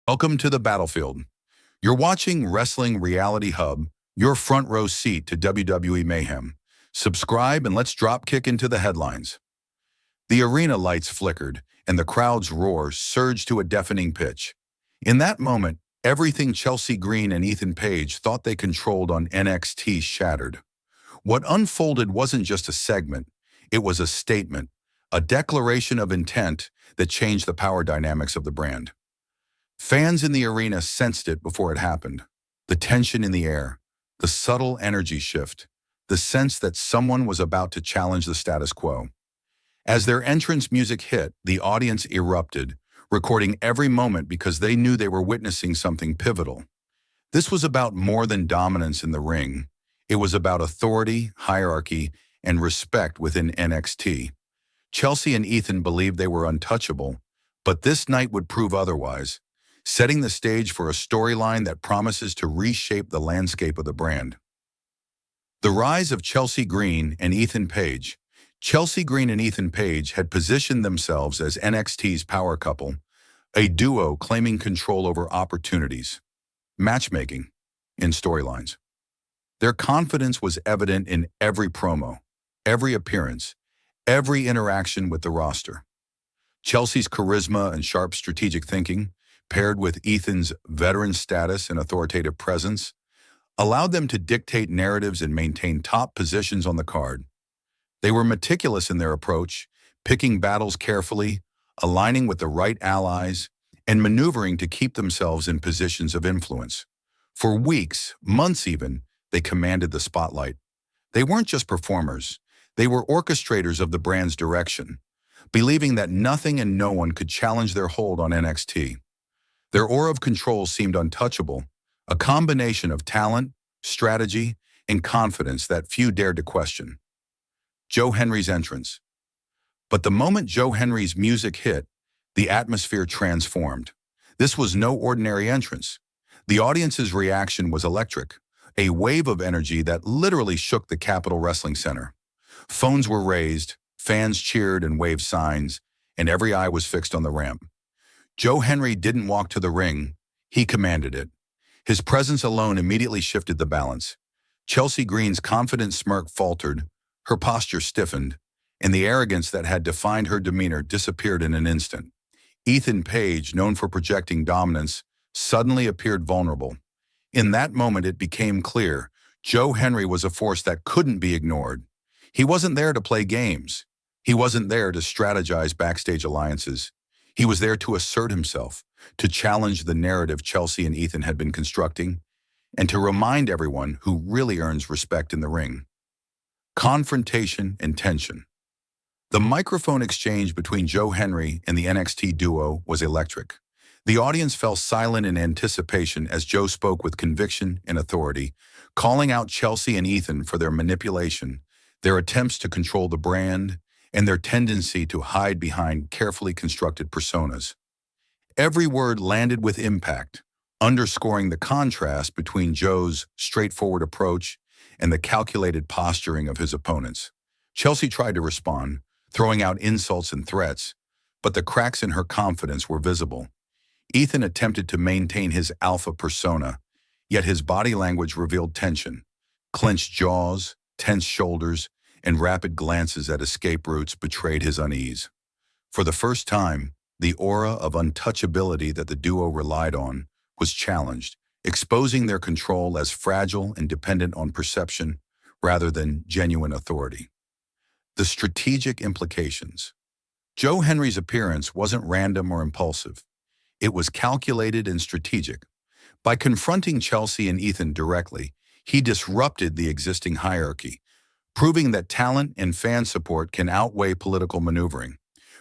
Welcome to the battlefield. You're watching Wrestling Reality Hub, your front row seat to WWE Mayhem. Subscribe and let's drop kick into the headlines. The arena lights flickered, and the crowd's roar surged to a deafening pitch. In that moment, everything Chelsea Green and Ethan Page thought they controlled on NXT shattered. What unfolded wasn't just a segment, it was a statement, a declaration of intent that changed the power dynamics of the brand. Fans in the arena sensed it before it happened. The tension in the air, the subtle energy shift, the sense that someone was about to challenge the status quo. As their entrance music hit, the audience erupted, recording every moment because they knew they were witnessing something pivotal. This was about more than dominance in the ring. It was about authority, hierarchy, and respect within NXT. Chelsea and Ethan believed they were untouchable, but this night would prove otherwise, setting the stage for a storyline that promises to reshape the landscape of the brand. The rise of Chelsea Green and Ethan Page. Chelsea Green and Ethan Page had positioned themselves as NXT's power couple, a duo claiming control over opportunities, matchmaking, and storylines. Their confidence was evident in every promo, every appearance, every interaction with the roster. Chelsea's charisma and sharp strategic thinking, paired with Ethan's veteran status and authoritative presence, allowed them to dictate narratives and maintain top positions on the card. They were meticulous in their approach, picking battles carefully, aligning with the right allies, and maneuvering to keep themselves in positions of influence. For weeks, months even, they commanded the spotlight. They weren't just performers, they were orchestrators of the brand's direction, believing that nothing and no one could challenge their hold on NXT. Their aura of control seemed untouchable, a combination of talent, strategy, and confidence that few dared to question. Joe Hendry's entrance. But the moment Joe Hendry's music hit, the atmosphere transformed. This was no ordinary entrance. The audience's reaction was electric, a wave of energy that literally shook the Capitol Wrestling Center. Phones were raised, fans cheered and waved signs, and every eye was fixed on the ramp. Joe Hendry didn't walk to the ring, he commanded it. His presence alone immediately shifted the balance. Chelsea Green's confident smirk faltered, her posture stiffened, and the arrogance that had defined her demeanor disappeared in an instant. Ethan Page, known for projecting dominance, suddenly appeared vulnerable. In that moment it became clear, Joe Hendry was a force that couldn't be ignored. He wasn't there to play games. He wasn't there to strategize backstage alliances. He was there to assert himself, to challenge the narrative Chelsea and Ethan had been constructing, and to remind everyone who really earns respect in the ring. Confrontation and tension. The microphone exchange between Joe Hendry and the NXT duo was electric. The audience fell silent in anticipation as Joe spoke with conviction and authority, calling out Chelsea and Ethan for their manipulation, their attempts to control the brand, and their tendency to hide behind carefully constructed personas. Every word landed with impact, underscoring the contrast between Joe's straightforward approach and the calculated posturing of his opponents. Chelsea tried to respond, throwing out insults and threats, but the cracks in her confidence were visible. Ethan attempted to maintain his alpha persona, yet his body language revealed tension. Clenched jaws, tense shoulders, and rapid glances at escape routes betrayed his unease. For the first time, the aura of untouchability that the duo relied on was challenged, exposing their control as fragile and dependent on perception rather than genuine authority. The strategic implications. Joe Hendry's appearance wasn't random or impulsive. It was calculated and strategic. By confronting Chelsea and Ethan directly, he disrupted the existing hierarchy, proving that talent and fan support can outweigh political maneuvering.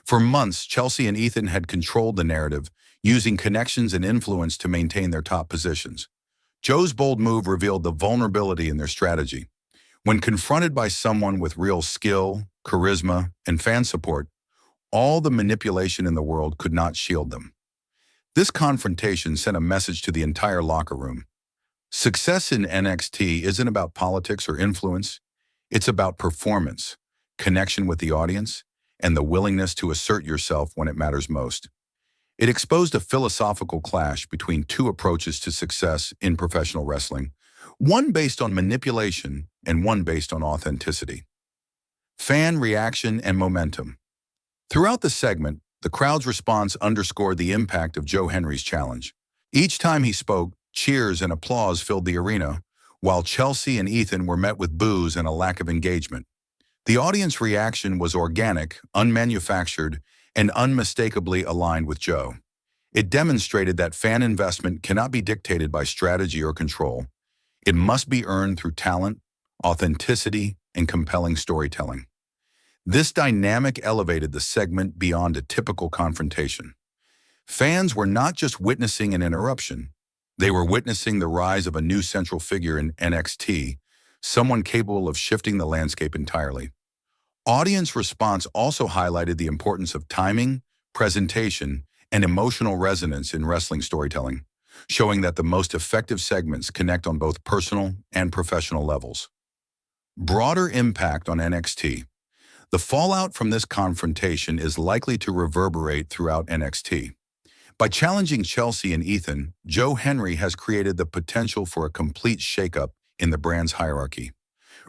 For months, Chelsea and Ethan had controlled the narrative, using connections and influence to maintain their top positions. Joe's bold move revealed the vulnerability in their strategy. When confronted by someone with real skill, charisma, and fan support, all the manipulation in the world could not shield them. This confrontation sent a message to the entire locker room. Success in NXT isn't about politics or influence. It's about performance, connection with the audience, and the willingness to assert yourself when it matters most. It exposed a philosophical clash between two approaches to success in professional wrestling, one based on manipulation and one based on authenticity. Fan reaction and momentum. Throughout the segment, the crowd's response underscored the impact of Joe Hendry's challenge. Each time he spoke, cheers and applause filled the arena, while Chelsea and Ethan were met with boos and a lack of engagement. The audience reaction was organic, unmanufactured, and unmistakably aligned with Joe. It demonstrated that fan investment cannot be dictated by strategy or control. It must be earned through talent, authenticity, and compelling storytelling. This dynamic elevated the segment beyond a typical confrontation. Fans were not just witnessing an interruption, they were witnessing the rise of a new central figure in NXT, someone capable of shifting the landscape entirely. Audience response also highlighted the importance of timing, presentation, and emotional resonance in wrestling storytelling, showing that the most effective segments connect on both personal and professional levels. Broader impact on NXT. The fallout from this confrontation is likely to reverberate throughout NXT. By challenging Chelsea and Ethan, Joe Hendry has created the potential for a complete shakeup in the brand's hierarchy.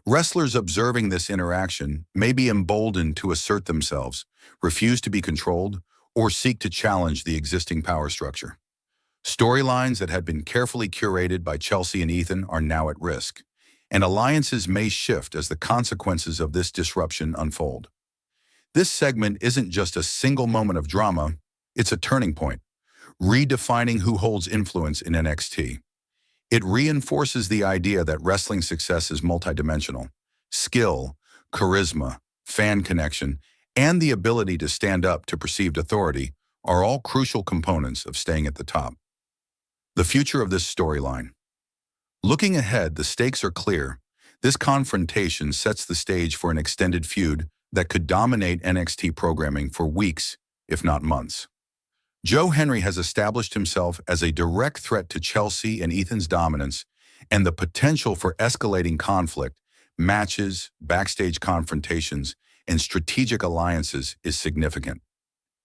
Wrestlers observing this interaction may be emboldened to assert themselves, refuse to be controlled, or seek to challenge the existing power structure. Storylines that had been carefully curated by Chelsea and Ethan are now at risk, and alliances may shift as the consequences of this disruption unfold. This segment isn't just a single moment of drama, it's a turning point, redefining who holds influence in NXT. It reinforces the idea that wrestling success is multidimensional. Skill, charisma, fan connection, and the ability to stand up to perceived authority are all crucial components of staying at the top. The future of this storyline. Looking ahead, the stakes are clear. This confrontation sets the stage for an extended feud that could dominate NXT programming for weeks, if not months. Joe Hendry has established himself as a direct threat to Chelsea and Ethan's dominance, and the potential for escalating conflict, matches, backstage confrontations, and strategic alliances is significant.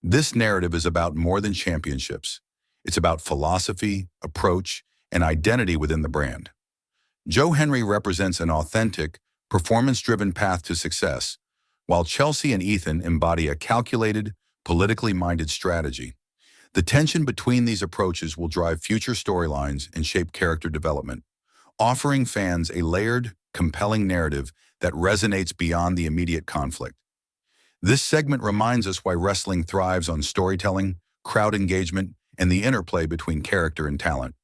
This narrative is about more than championships. It's about philosophy, approach, and identity within the brand. Joe Hendry represents an authentic, performance-driven path to success, while Chelsea and Ethan embody a calculated, politically minded strategy. The tension between these approaches will drive future storylines and shape character development, offering fans a layered, compelling narrative that resonates beyond the immediate conflict. This segment reminds us why wrestling thrives on storytelling, crowd engagement, and the interplay between character and talent.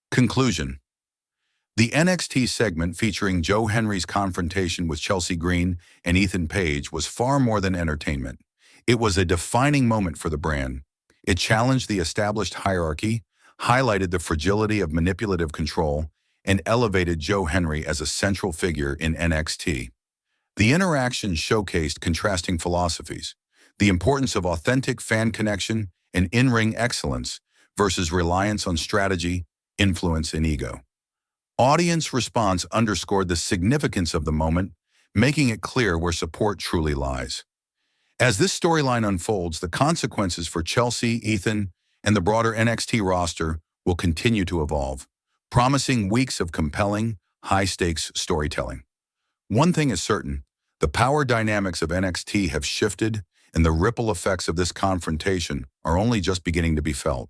Conclusion. The NXT segment featuring Joe Hendry's confrontation with Chelsea Green and Ethan Page was far more than entertainment. It was a defining moment for the brand. It challenged the established hierarchy, highlighted the fragility of manipulative control, and elevated Joe Hendry as a central figure in NXT. The interaction showcased contrasting philosophies, the importance of authentic fan connection and in-ring excellence versus reliance on strategy, influence, and ego. Audience response underscored the significance of the moment, making it clear where support truly lies. As this storyline unfolds, the consequences for Chelsea, Ethan, and the broader NXT roster will continue to evolve, promising weeks of compelling, high-stakes storytelling. One thing is certain, the power dynamics of NXT have shifted, and the ripple effects of this confrontation are only just beginning to be felt.